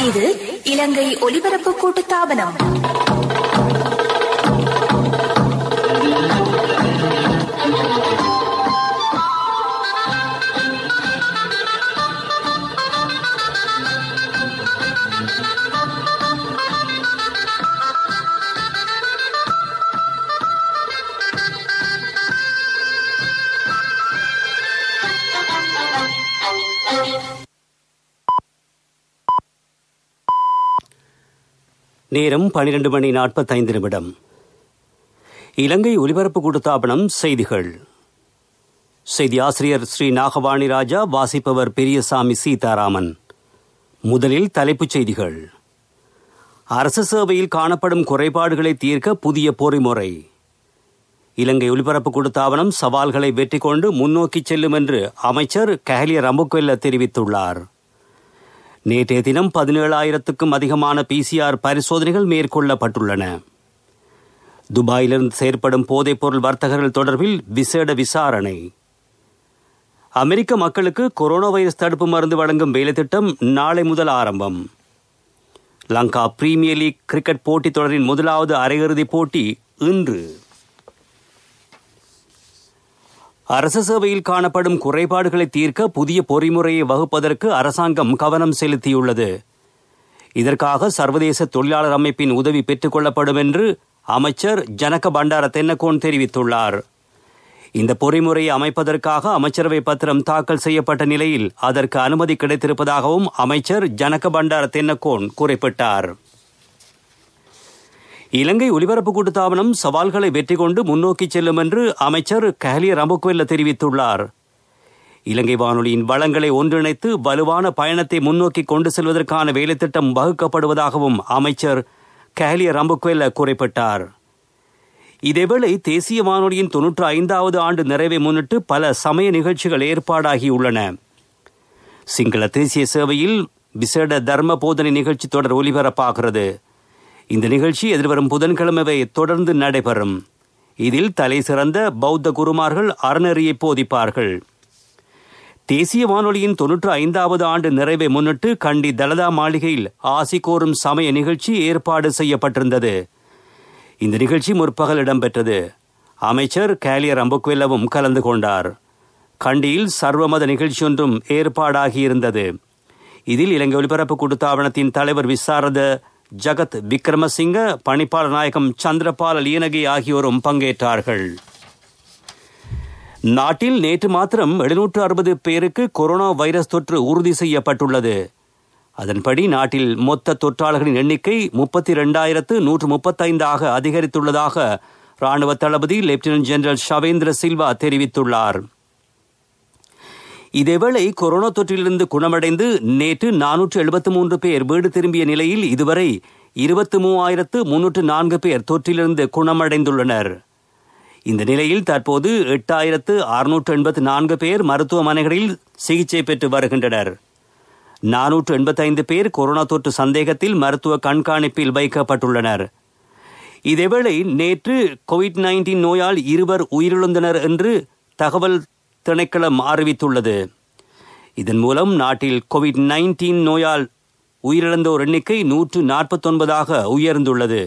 இது இலங்கை ஒலிபரப்பு கூட்டுத்தாபனம். நேரம் 12:45. இலங்கை ஒலிபரப்பு கூட்டுத்தாபனம் செய்திகள். செய்தி ஆசிரியர் ஸ்ரீ நாகவாணி ராஜா, வாசிப்பவர் பெரியசாமி சீதாராமன். முதலில் தலைப்புச் செய்திகள். அரசு சேவையில் காணப்படும் குறைபாடுகளை தீர்க்க புதிய பொறிமுறை. இலங்கை ஒலிபரப்பு கூட்டுத்தாபனம் சவால்களை வெற்றி கொண்டு முன்னோக்கி செல்லும் என்று அமைச்சர் கஹலிய ரம்புக்வெல்ல தெரிவித்துள்ளார். நேற்றைய தினம் 17,000க்கும் அதிகமான PCR பரிசோதனைகள் மேற்கொள்ளப்பட்டுள்ளன. துபாயிலிருந்து செயற்படும் போதைப்பொருள் வர்த்தகர்கள் தொடர்பில் விசேட விசாரணை. அமெரிக்க மக்களுக்கு கொரோனா வைரஸ் தடுப்பு மருந்து வழங்கும் வேலைத்திட்டம் நாளை முதல் ஆரம்பம். லங்கா பிரீமியர் லீக் கிரிக்கெட் போட்டித் தொடரின் முதலாவது அரையிறுதிப் போட்டி இன்று. அரசு சேவையில் காணப்படும் குறைபாடுகளை தீர்க்க புதிய பொறிமுறையை வகுப்பதற்கு அரசாங்கம் கவனம் செலுத்தியுள்ளது. இதற்காக சர்வதேச தொழிலாளர் அமைப்பின் உதவி பெற்றுக் கொள்ளப்படும் என்று அமைச்சர் ஜனக பண்டார தென்னகோன் தெரிவித்துள்ளார். இந்த பொறிமுறையை அமைப்பதற்காக அமைச்சரவை பத்திரம் தாக்கல் செய்யப்பட்ட நிலையில் அதற்கு அனுமதி கிடைத்திருப்பதாகவும் அமைச்சர் ஜனக பண்டார தென்னகோன் குறிப்பிட்டார். இலங்கை ஒலிபரப்பு கூட்டுத்தாபனம் சவால்களை வெற்றி கொண்டு முன்னோக்கி செல்லும் என்று அமைச்சர் கஹலிய ரம்புக்வெல்ல தெரிவித்துள்ளார். இலங்கை வானொலியின் வளங்களை ஒன்றிணைத்து வலுவான பயணத்தை முன்னோக்கி கொண்டு செல்வதற்கான வேலைத்திட்டம் வகுக்கப்படுவதாகவும் அமைச்சர் கஹலிய ரம்புக்வெல்ல குறிப்பிட்டார். இதேவேளை தேசிய வானொலியின் 95வது ஆண்டு நிறைவை முன்னிட்டு பல சமய நிகழ்ச்சிகள் ஏற்பாடாகியுள்ளன. சிங்கள தேசிய சேவையில் விசேட தர்ம போதனை நிகழ்ச்சி தொடர் ஒலிபரப்பாகிறது. இந்த நிகழ்ச்சி எதிர்வரும் புதன்கிழமை தொடர்ந்து நடைபெறும். இதில் தலை சிறந்த பௌத்த குருமார்கள் அறநெறியை போதிப்பார்கள். தேசிய வானொலியின் 95வது ஆண்டு நிறைவை முன்னிட்டு கண்டி தலதா மாளிகையில் ஆசி கோரும் சமய நிகழ்ச்சி ஏற்பாடு செய்யப்பட்டிருந்தது. இந்த நிகழ்ச்சி முற்பகல் இடம்பெற்றது. அமைச்சர் கஹலிய ரம்புக்வெல்லவும் கலந்து கொண்டார். கண்டியில் சர்வமத நிகழ்ச்சியொன்றும் ஏற்பாடாகியிருந்தது. இதில் இலங்கை ஒலிபரப்பு கூட்டுத்தாபனத்தின் தலைவர் விசாரத ஜகத் விக்ரமசிங்க, பணிப்பாளர் நாயகம் சந்திரபால லியனகி ஆகியோரும் பங்கேற்றார்கள். நாட்டில் நேற்று மாத்திரம் 760 பேருக்கு கொரோனா வைரஸ் தொற்று உறுதி செய்யப்பட்டுள்ளது. அதன்படி நாட்டில் மொத்த தொற்றாளர்களின் எண்ணிக்கை 32,135 அதிகரித்துள்ளதாக இராணுவ தளபதி லெப்டினன்ட் ஜெனரல் ஷவேந்திர சில்வா தெரிவித்துள்ளார். இதேவேளை கொரோனா தொற்றிலிருந்து குணமடைந்து நேற்று 473 பேர் வீடு திரும்பிய நிலையில் இதுவரை 23,304 பேர் தொற்றிலிருந்து குணமடைந்துள்ளனர். இந்த நிலையில் தற்போது 8,684 பேர் மருத்துவமனைகளில் சிகிச்சை பெற்று வருகின்றனர். 485 பேர் கொரோனா தொற்று சந்தேகத்தில் மருத்துவ கண்காணிப்பில் வைக்கப்பட்டுள்ளனர். இதேவேளை நேற்று COVID-19 நோயால் 2 உயிரிழந்தனர் என்று தகவல் திணைக்களம் அறிவித்துள்ளது. இதன் மூலம் நாட்டில் COVID-19 நோயால் உயிரிழந்தோர் எண்ணிக்கை 149 உயர்ந்துள்ளது.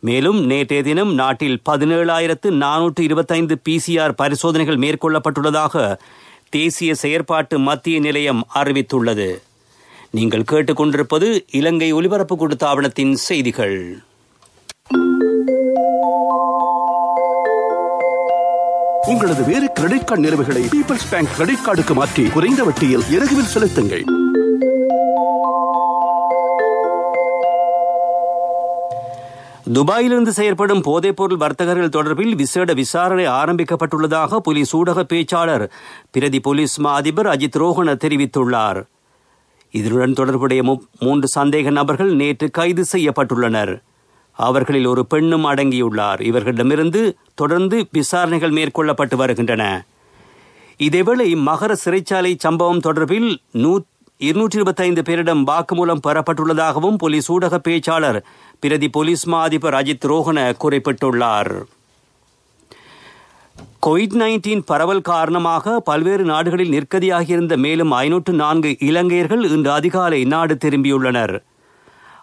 மேலும் நேற்றைய தினம் நாட்டில் 17,425 PCR பரிசோதனைகள் மேற்கொள்ளப்பட்டுள்ளதாக தேசிய செயற்பாட்டு மத்திய நிலையம் அறிவித்துள்ளது. நீங்கள் கேட்டுக்கொண்டிருப்பது இலங்கை ஒலிபரப்பு கூட்டுத்தாபனத்தின் செய்திகள். உங்களது வேறு கிரெடிட் கார்டு நிலுவைகளை பீப்பிள்ஸ் பேங்க் கிரெடிட் கார்டுக்கு மாற்றி குறைந்த வட்டியில் இலகுவில் செலுத்துங்கள். துபாயிலிருந்து செயற்படும் போதைப்பொருள் வர்த்தகர்கள் தொடர்பில் விசேட விசாரணை ஆரம்பிக்கப்பட்டுள்ளதாக போலீஸ் ஊடக பேச்சாளர் பிரதி போலீஸ் மா அதிபர் அஜித் ரோஹன தெரிவித்துள்ளார். இதனுடன் தொடர்புடைய 3 சந்தேக நபர்கள் நேற்று கைது செய்யப்பட்டுள்ளனர். அவர்களில் ஒரு பெண்ணும் அடங்கியுள்ளார். இவர்களிடமிருந்து தொடர்ந்து விசாரணைகள் மேற்கொள்ளப்பட்டு வருகின்றன. இதேவேளை மகர சிறைச்சாலை சம்பவம் தொடர்பில் 225 பேரிடம் வாக்குமூலம் பெறப்பட்டுள்ளதாகவும் போலீஸ் ஊடக பேச்சாளர் பிரதி போலீஸ் மா அதிபர் அஜித் ரோஹன குறிப்பிட்டுள்ளார். COVID-19 பரவல் காரணமாக பல்வேறு நாடுகளில் நிற்கதியாகியிருந்த மேலும் 504 இலங்கையர்கள் இன்று அதிகாலை நாடு திரும்பியுள்ளனர்.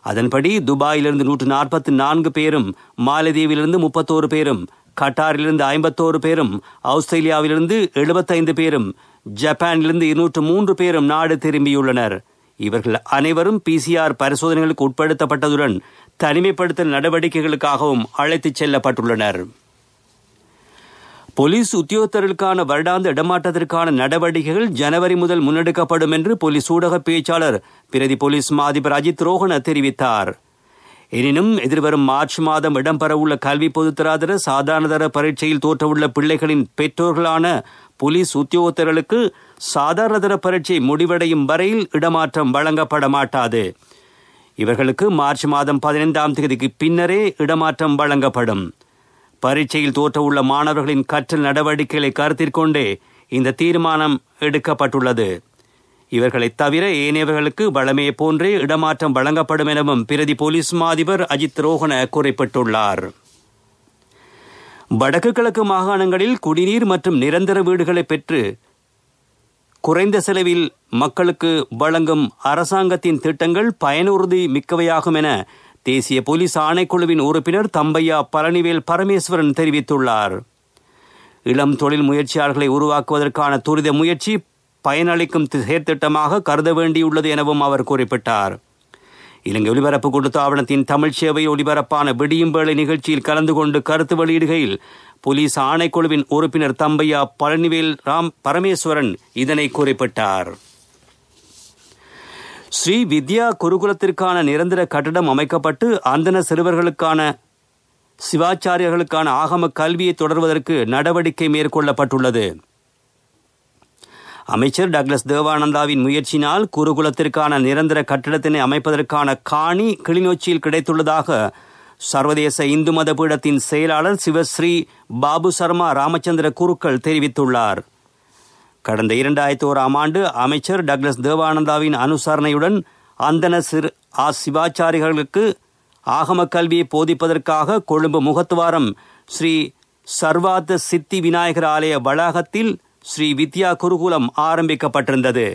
அதன்படி துபாயிலிருந்து 144 பேரும், மாலத்தீவிலிருந்து 31 பேரும், கட்டாரிலிருந்து 51 பேரும், ஆஸ்திரேலியாவிலிருந்து 75 பேரும், ஜப்பானிலிருந்து 203 பேரும் நாடு திரும்பியுள்ளனர். இவர்கள் அனைவரும் PCR பரிசோதனைகளுக்கு உட்படுத்தப்பட்டதுடன் தனிமைப்படுத்தல் நடவடிக்கைகளுக்காகவும் அழைத்துச் செல்லப்பட்டுள்ளனர். போலீஸ் உத்தியோகத்தர்களுக்கான வருடாந்த இடமாற்றத்திற்கான நடவடிக்கைகள் ஜனவரி முதல் முன்னெடுக்கப்படும் என்று போலீஸ் ஊடக பேச்சாளர் பிரதி போலீஸ் மாதிபர் அஜித் ரோஹண தெரிவித்தார். எனினும் எதிர்வரும் மார்ச் மாதம் இடம்பெறவுள்ள கல்வி பொதுத்தராதர சாதாரணதர பரீட்சையில் தோற்றவுள்ள பிள்ளைகளின் பெற்றோர்களான போலீஸ் உத்தியோகத்தர்களுக்கு சாதாரணதர பரீட்சை முடிவடையும் வரையில் இடமாற்றம் வழங்கப்பட மாட்டாது. இவர்களுக்கு மார்ச் மாதம் 15ஆம் தேதிக்கு பின்னரே இடமாற்றம் வழங்கப்படும். பரீட்சையில் தோற்றவுள்ள மாணவர்களின் கற்றல் நடவடிக்கைகளை கருத்தில் கொண்டே இந்த தீர்மானம் எடுக்கப்பட்டுள்ளது. இவர்களை தவிர ஏனையவர்களுக்கு வழமையை போன்றே இடமாற்றம் வழங்கப்படும் எனவும் பிரதி போலீஸ் மாதிபர் அஜித் ரோஹண குறிப்பிட்டுள்ளார். வடக்கு கிழக்கு மாகாணங்களில் குடிநீர் மற்றும் நிரந்தர வீடுகளை பெற்று குறைந்த செலவில் மக்களுக்கு வழங்கும் அரசாங்கத்தின் திட்டங்கள் பயனுறுதி மிக்கவையாகும் என தேசிய போலீஸ் ஆணைக்குழுவின் உறுப்பினர் தம்பையா பழனிவேல் பரமேஸ்வரன் தெரிவித்துள்ளார். இளம் தொழில் முயற்சியாளர்களை உருவாக்குவதற்கான துரித முயற்சி பயனளிக்கும் செயற்திட்டமாக கருத வேண்டியுள்ளது எனவும் அவர் குறிப்பிட்டார். இலங்கை ஒலிபரப்பு கூட்டுத்தாபனத்தின் தமிழ் சேவை ஒலிபரப்பான விடியும் வேளை நிகழ்ச்சியில் கலந்து கொண்டு கருத்து வெளியிடுகையில் போலீஸ் ஆணைக்குழுவின் உறுப்பினர் தம்பையா பழனிவேல் பரமேஸ்வரன் இதனை குறிப்பிட்டார். ஸ்ரீ வித்யா குருகுலத்திற்கான நிரந்தர கட்டடம் அமைக்கப்பட்டு அந்தன சிறுவர்களுக்கான சிவாச்சாரியர்களுக்கான ஆகம கல்வியை தொடர்வதற்கு நடவடிக்கை மேற்கொள்ளப்பட்டுள்ளது. அமைச்சர் டக்ளஸ் தேவானந்தாவின் முயற்சியினால் குருகுலத்திற்கான நிரந்தர கட்டிடத்தினை அமைப்பதற்கான காணி கிளிநொச்சியில் கிடைத்துள்ளதாக சர்வதேச இந்து மத பீடத்தின் செயலாளர் சிவஸ்ரீ பாபு சர்மா ராமச்சந்திர குருக்கள் தெரிவித்துள்ளார். கடந்த 2001ஆம் ஆண்டு அமைச்சர் டக்ளஸ் தேவானந்தாவின் அனுசரணையுடன் அந்தன சிவாச்சாரிகளுக்கு ஆகம கல்வியை போதிப்பதற்காக கொழும்பு முகத்துவாரம் ஸ்ரீ சர்வாத்த சித்தி விநாயகர் ஆலய வளாகத்தில் ஸ்ரீ வித்யா குருகுலம் ஆரம்பிக்கப்பட்டிருந்தது.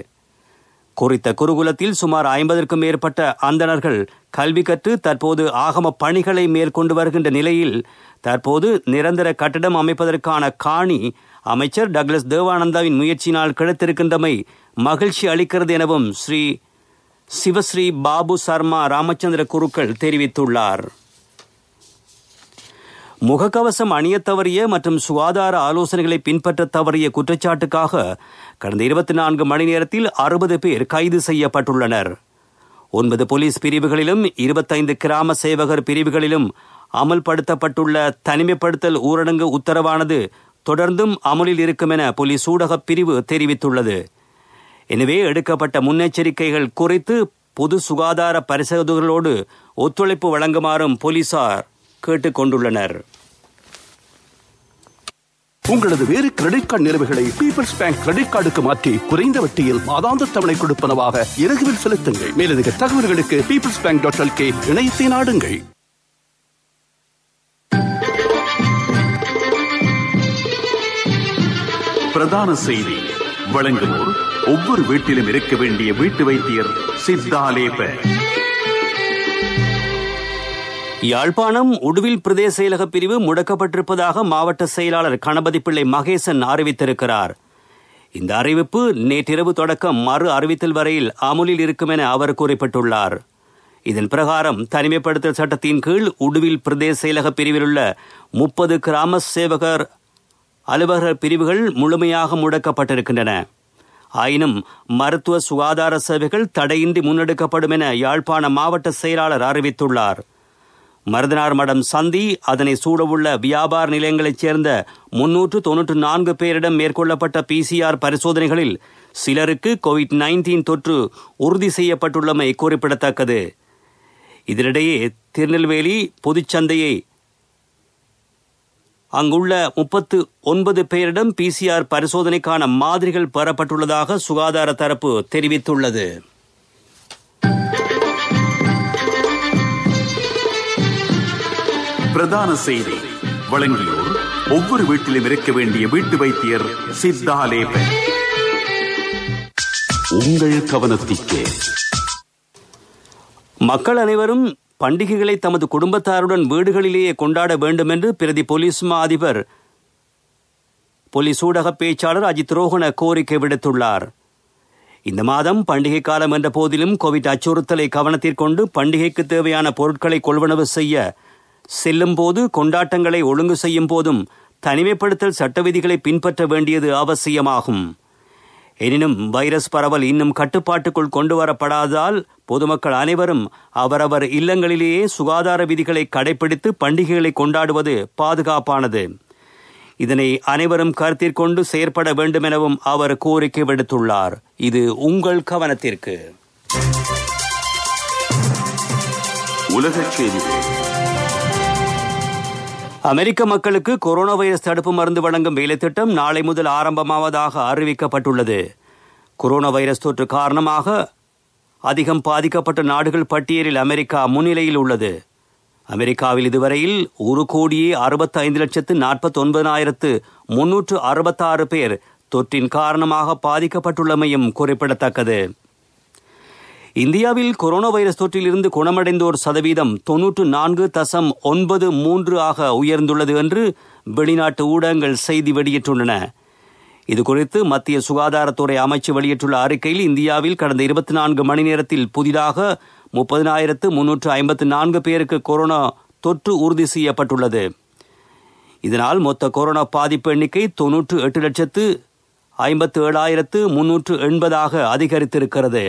குறித்த குருகுலத்தில் சுமார் 50க்கும் மேற்பட்ட அந்தணர்கள் கல்வி கற்று தற்போது ஆகம பணிகளை மேற்கொண்டு வருகின்ற நிலையில் தற்போது நிரந்தர கட்டடம் அமைப்பதற்கான காணி அமைச்சர் டக்ளஸ் தேவானந்தாவின் முயற்சியினால் கிடைத்திருக்கின்றமை மகிழ்ச்சி அளிக்கிறது எனவும் ஸ்ரீ சிவஸ்ரீ பாபு சர்மா ராமச்சந்திர குருக்கள் தெரிவித்துள்ளார். முகக்கவசம் அணிய தவறிய மற்றும் சுகாதார ஆலோசனைகளை பின்பற்ற தவறிய குற்றச்சாட்டுக்காக கடந்த 24 மணி நேரத்தில் 60 பேர் கைது செய்யப்பட்டுள்ளனர். 9 போலீஸ் பிரிவுகளிலும் 25 கிராம சேவகர் பிரிவுகளிலும் அமல்படுத்தப்பட்டுள்ள தனிமைப்படுத்தல் ஊரடங்கு உத்தரவானது தொடர்ந்தும் அமலில் இருக்கும் என போலீஸ் ஊடக பிரிவு தெரிவித்துள்ளது. எனவே எடுக்கப்பட்ட முன்னெச்சரிக்கைகள் குறித்து பொது சுகாதார பரிசோதகர்களோடு ஒத்துழைப்பு வழங்குமாறும் போலீசார் கேட்டுக் கொண்டுள்ளனர். உங்களது வேறு கிரெடிட் கார்டு நிலுவைகளை பீப்பிள்ஸ் பேங்க் கிரெடிட் கார்டுக்கு மாற்றி குறைந்த வட்டியில் மாதாந்த தவணை கொடுப்பனவாக இலகுவில் செலுத்துங்கள். மேலதிக தகவல்களுக்கு peoplesbank.lk இணையத்தை நாடுங்கள். பிரதான செய்தி வழங்குவோர் ஒவ்வொரு வீட்டிலும் இருக்க வேண்டிய வீட்டு வைத்தியர் சித்தாலேப. யாழ்ப்பாணம் உடுவில் பிரதேச செயலக பிரிவு முடக்கப்பட்டிருப்பதாக மாவட்ட செயலாளர் கணபதி பிள்ளை மகேசன் அறிவித்திருக்கிறார். இந்த அறிவிப்பு நேற்றிரவு தொடக்கம் மறு அறிவித்தல் வரையில் அமுலில் இருக்கும் என அவர் குறிப்பிட்டுள்ளார். இதன் பிரகாரம் தனிமைப்படுத்தல் சட்டத்தின் கீழ் உடுவில் பிரதேச செயலக பிரிவில் உள்ள 30 கிராம சேவகர் அலுவலர் பிரிவுகள் முழுமையாக முடக்கப்பட்டிருக்கின்றன. ஆயினும் மருத்துவ சுகாதார சேவைகள் தடையின்றி முன்னெடுக்கப்படும் என யாழ்ப்பாண மாவட்ட செயலாளர் அறிவித்துள்ளார். மருதனார் மடம் சந்தி அதனை சூழவுள்ள வியாபார நிலையங்களைச் சேர்ந்த 394 பேரிடம் மேற்கொள்ளப்பட்ட PCR பரிசோதனைகளில் சிலருக்கு COVID-19 தொற்று உறுதி செய்யப்பட்டுள்ளமை குறிப்பிடத்தக்கது. இதனிடையே திருநெல்வேலி பொதுச்சந்தையை அங்குள்ள 39 பேரிடம் PCR பரிசோதனைக்கான மாதிரிகள் பெறப்பட்டுள்ளதாக சுகாதார தரப்பு தெரிவித்துள்ளது. பிரதான செய்தி வழங்கியோர் ஒவ்வொரு வீட்டிலும் இருக்க வேண்டிய வீட்டு வைத்தியர் சித்தாலேபன். உங்கள் கவனத்திற்கு. மக்கள் அனைவரும் பண்டிகைகளை தமது குடும்பத்தாருடன் வீடுகளிலேயே கொண்டாட வேண்டும் என்று பிரதி போலீஸ் மா அதிபர் போலீஸ் ஊடக பேச்சாளர் அஜித் ரோஹன கோரிக்கை விடுத்துள்ளார். இந்த மாதம் பண்டிகை காலம் என்ற போதிலும் கோவிட் அச்சுறுத்தலை கவனத்திற்கொண்டு பண்டிகைக்கு தேவையான பொருட்களை கொள்வனவு செய்ய செல்லும் போது, கொண்டாட்டங்களை ஒழுங்கு செய்யும் போதும் தனிமைப்படுத்தல் சட்ட விதிகளை பின்பற்ற வேண்டியது அவசியமாகும். எனினும் வைரஸ் பரவல் இன்னும் கட்டுப்பாட்டுக்குள் கொண்டு வரப்படாததால் பொதுமக்கள் அனைவரும் அவரவர் இல்லங்களிலேயே சுகாதார விதிகளை கடைபிடித்து பண்டிகைகளை கொண்டாடுவது பாதுகாப்பானது. இதனை அனைவரும் கருத்திற்கொண்டு செயற்பட வேண்டும் எனவும் அவர் கோரிக்கை விடுத்துள்ளார். இது உங்கள் கவனத்திற்கு. உலகச் செய்திகள். அமெரிக்க மக்களுக்கு கொரோனா வைரஸ் தடுப்பு மருந்து வழங்கும் வேலைத்திட்டம் நாளை முதல் ஆரம்பமாவதாக அறிவிக்கப்பட்டுள்ளது. கொரோனா வைரஸ் தொற்று காரணமாக அதிகம் பாதிக்கப்பட்ட நாடுகள் பட்டியலில் அமெரிக்கா முன்னிலையில் உள்ளது. அமெரிக்காவில் இதுவரையில் 1,65,49,366 பேர் தொற்றின் காரணமாக பாதிக்கப்பட்டுள்ளமையும் குறிப்பிடத்தக்கது. இந்தியாவில் கொரோனா வைரஸ் தொற்றில் இருந்து குணமடைந்தோர் சதவீதம் 94.93 ஆக உயர்ந்துள்ளது என்று வெளிநாட்டு ஊடகங்கள் செய்தி வெளியிட்டுள்ளன. இதுகுறித்து மத்திய சுகாதாரத்துறை அமைச்சு வெளியிட்டுள்ள அறிக்கையில், இந்தியாவில் கடந்த 24 மணி நேரத்தில் புதிதாக 30,354 பேருக்கு கொரோனா தொற்று உறுதி செய்யப்பட்டுள்ளது. இதனால் மொத்த கொரோனா பாதிப்பு எண்ணிக்கை 98,57,380 அதிகரித்திருக்கிறது.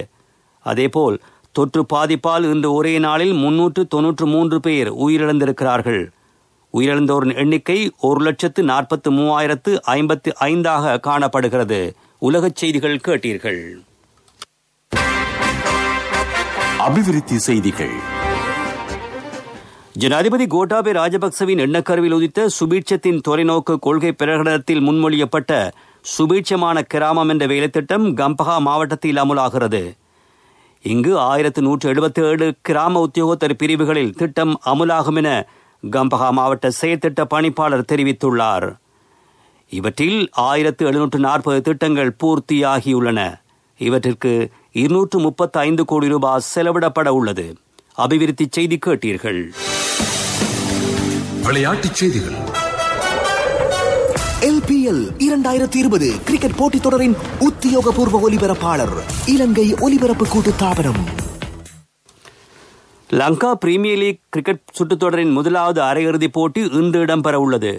அதேபோல் தொற்று பாதிப்பால் இன்று ஒரே நாளில் 393 பேர் உயிரிழந்திருக்கிறார்கள். உயிரிழந்தோரின் எண்ணிக்கை 1,43,055 காணப்படுகிறது. உலகச் செய்திகள் கேட்டீர்கள். அபிவிருத்தி செய்திகள். ஜனாதிபதி கோட்டாபய ராஜபக்சவின் எண்ணக்கருவில் உதித்த சுபீட்சத்தின் தொலைநோக்கு கொள்கை பிரகடனத்தில் முன்மொழியப்பட்ட சுபீட்சமான கிராமம் என்ற வேலைத்திட்டம் கம்பஹா மாவட்டத்தில் அமுலாகிறது. இங்கு 1177 கிராம உத்தியோகத்தர் பிரிவுகளில் திட்டம் அமுலாகும் என கம்பஹா மாவட்ட செயற்திட்ட பணிப்பாளர் தெரிவித்துள்ளார். இவற்றில் 1740 திட்டங்கள் பூர்த்தியாகியுள்ளன. இவற்றிற்கு 235 கோடி ரூபாய் செலவிடப்பட உள்ளது. அபிவிருத்தி செய்தி கேட்டீர்கள். விளையாட்டுச் செய்திகள். LPL 2020 கிரிக்கெட் போட்டித் தொடரின் உத்தியோகபூர்வ ஒலிபரப்பாளர் இலங்கை ஒலிபரப்பு கூட்டுத்தாபனம். லங்கா பிரீமியர் லீக் கிரிக்கெட் சுற்றுத்தொடரின் முதலாவது அரையிறுதிப் போட்டி இன்று இடம்பெற உள்ளது.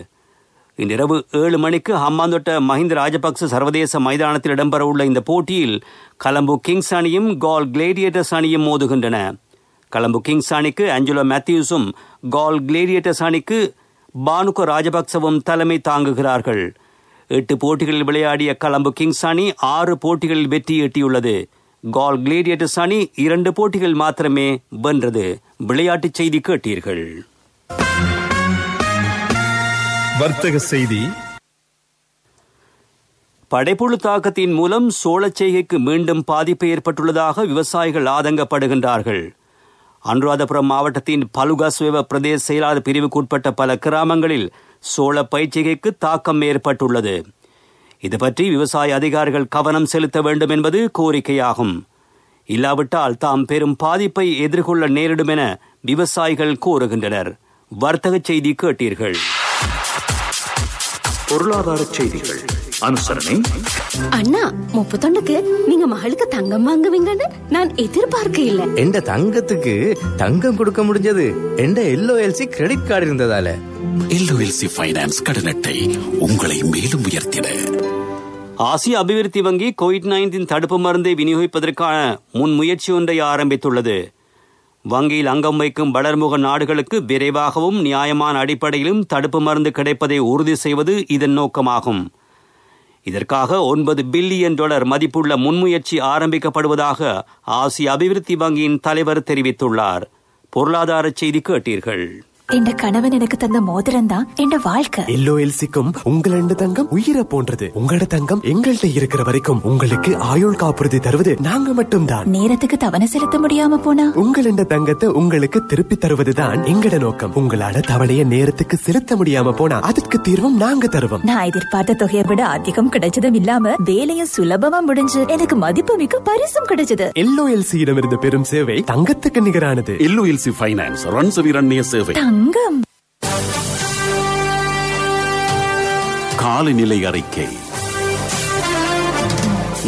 இன்றிரவு 7 மணிக்கு ஹம்பாந்தோட்ட மஹிந்த ராஜபக்ச சர்வதேச மைதானத்தில் இடம்பெறவுள்ள இந்த போட்டியில் கொலம்போ கிங்ஸ் அணியும் கால் கிளேடியேட்டர்ஸ் அணியும் மோதுகின்றன. கொலம்போ கிங்ஸ் அணிக்கு ஆஞ்சலோ மேத்யூஸும் கால் கிளேடியேட்டர்ஸ் அணிக்கு பானுக ராஜபக்சவும் தலைமை தாங்குகிறார்கள். 8 போட்டிகளில் விளையாடிய கொலம்போ கிங்ஸ் அணி 6 போட்டிகளில் வெற்றி ஈட்டியுள்ளது. கால் கிளேடியேட்டர்ஸ் அணி 2 போட்டிகள் மாத்திரமே வென்றது. விளையாட்டுச் செய்தி கேட்டீர்கள். வர்த்தக செய்தி. படைப்புழு தாக்கத்தின் மூலம் சோளச் செய்கைக்கு மீண்டும் பாதிப்பு ஏற்பட்டுள்ளதாக விவசாயிகள் ஆதங்கப்படுகின்றார்கள். அனுராதபுரம் மாவட்டத்தின் பலுகாஸ்வேவ பிரதேச செயலாளர் பிரிவுக்குட்பட்ட பல கிராமங்களில் சோள பயிர்ச்செய்கைக்கு தாக்கம் ஏற்பட்டுள்ளது. இது பற்றி விவசாய அதிகாரிகள் கவனம் செலுத்த வேண்டும் என்பது கோரிக்கையாகும். இல்லாவிட்டால் தாம் பெரும் பாதிப்பை எதிர்கொள்ள நேரிடும் என விவசாயிகள் கூறுகின்றனர். வர்த்தக செய்தி கேட்டீர்கள். பொருளாதார செய்திகள். அனுசரணை. அண்ணா 31க்கு நீங்க மகளுக்கு தங்கம் வாங்குவீங்கன்னு நான் எதிர்பார்க்க இல்ல. எந்த தங்கத்துக்கு தங்கம் கொடுக்க முடிஞ்சது எந்த LOLC கிரெடிட் கார்டு இருந்ததால. LOLC ஃபைனான்ஸ் கடன் அட்டை உங்களை மேலும் உயர்த்திட. ஆசிய அபிவிருத்தி வங்கி COVID-19 தடுப்பு மருந்தை விநியோகிப்பதற்கான முன்முயற்சி ஒன்றை ஆரம்பித்துள்ளது. வங்கியில் அங்கம் வைக்கும் வளர்முக நாடுகளுக்கு விரைவாகவும் நியாயமான அடிப்படையிலும் தடுப்பு மருந்து கிடைப்பதை உறுதி செய்வது இதன் நோக்கமாகும். இதற்காக $9 பில்லியன் மதிப்புள்ள முன்முயற்சி ஆரம்பிக்கப்படுவதாக ஆசிய அபிவிருத்தி வங்கியின் தலைவர் தெரிவித்துள்ளார். பொருளாதார செய்தி கேட்டீர்கள். என் கணவன் எனக்கு தந்த மோதிரம் தான் என் வாழ்க்கை. எல்ஓஎல்சிக்கும் உங்களோட தங்கம் உயிரை போன்றது. உங்களோட தங்கம் எங்கள்கிட்ட இருக்கிற வரைக்கும் உங்களுக்கு ஆயுள் காப்புறுதி தருவது நாங்க மட்டும்தான். நேரத்துக்கு தவணை செலுத்த முடியாம போனா உங்களோட தங்கத்தை உங்களுக்கு திருப்பி தருவதுதான் எங்கட நோக்கம். உங்களால தவணையை நேரத்துக்கு செலுத்த முடியாம போனா அதுக்கு தீர்வும் நாங்க தருவோம். நான் எதிர்பார்த்த தொகையை விட அதிகம் கிடைச்சதும் இல்லாம வேலையும் சுலபமா முடிஞ்சு எனக்கு மதிப்புமிக்க பரிசும் கிடைச்சது. எல்ஓஎல்சியிடமிருந்து பெறும் சேவை தங்கத்துக்கு நிகரானது. எல்ஓஎல்சி ஃபைனான்ஸ் ரன்சவிரண்ய சேவை. தங்கம் காலநிலை அறிக்கை.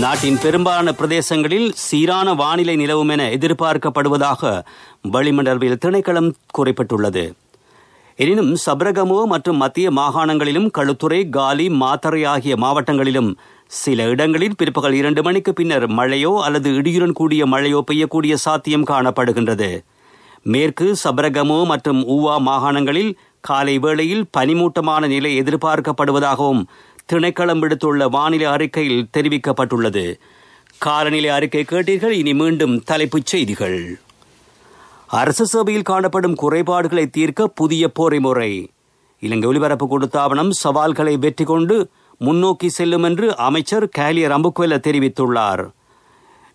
நாட்டின் பெரும்பாலான பிரதேசங்களில் சீரான வானிலை நிலவும் என எதிர்பார்க்கப்படுவதாக வளிமண்டலவியல் திணைக்களம் குறிப்பிட்டுள்ளது. எனினும் சபரகமோ மற்றும் மத்திய மாகாணங்களிலும் களுத்துறை, காலி, மாத்தறை ஆகிய மாவட்டங்களிலும் சில இடங்களில் பிற்பகல் 2 மணிக்கு பின்னர் மழையோ அல்லது இடியுடன் கூடிய மழையோ பெய்யக்கூடிய சாத்தியம் காணப்படுகின்றது. மேற்கு சபரகமோ மற்றும் ஊவா மாகாணங்களில் காலை வேளையில் பனிமூட்டமான நிலை எதிர்பார்க்கப்படுவதாகவும் திணைக்களம் விடுத்துள்ள வானிலை அறிக்கையில் தெரிவிக்கப்பட்டுள்ளது. காலநிலை அறிக்கை கேட்டீர்கள். இனி மீண்டும் தலைப்புச் செய்திகள். அரசு சபையில் காணப்படும் குறைபாடுகளை தீர்க்க புதிய பொறிமுறை. இலங்கை ஒலிபரப்பு கூட்டுத்தாபனம் சவால்களை வெற்றி கொண்டு முன்னோக்கி செல்லும் என்று அமைச்சர் கேலிய ரம்புக்வெல்ல தெரிவித்துள்ளார்.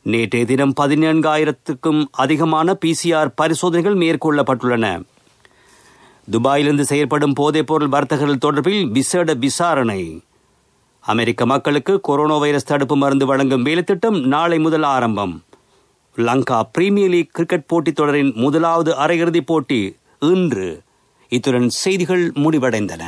நேற்றைய தினம் 14,000க்கும் அதிகமான PCR பரிசோதனைகள் மேற்கொள்ளப்பட்டுள்ளன. துபாயிலிருந்து செயற்படும் போதைப்பொருள் வர்த்தகர்கள் தொடர்பில் விசேட விசாரணை. அமெரிக்க மக்களுக்கு கொரோனா வைரஸ் தடுப்பு மருந்து வழங்கும் வேலைத்திட்டம் நாளை முதல் ஆரம்பம். லங்கா பிரீமியர் லீக் கிரிக்கெட் போட்டித் தொடரின் முதலாவது அரையிறுதிப் போட்டி இன்று. இத்துடன் செய்திகள் முடிவடைந்தன.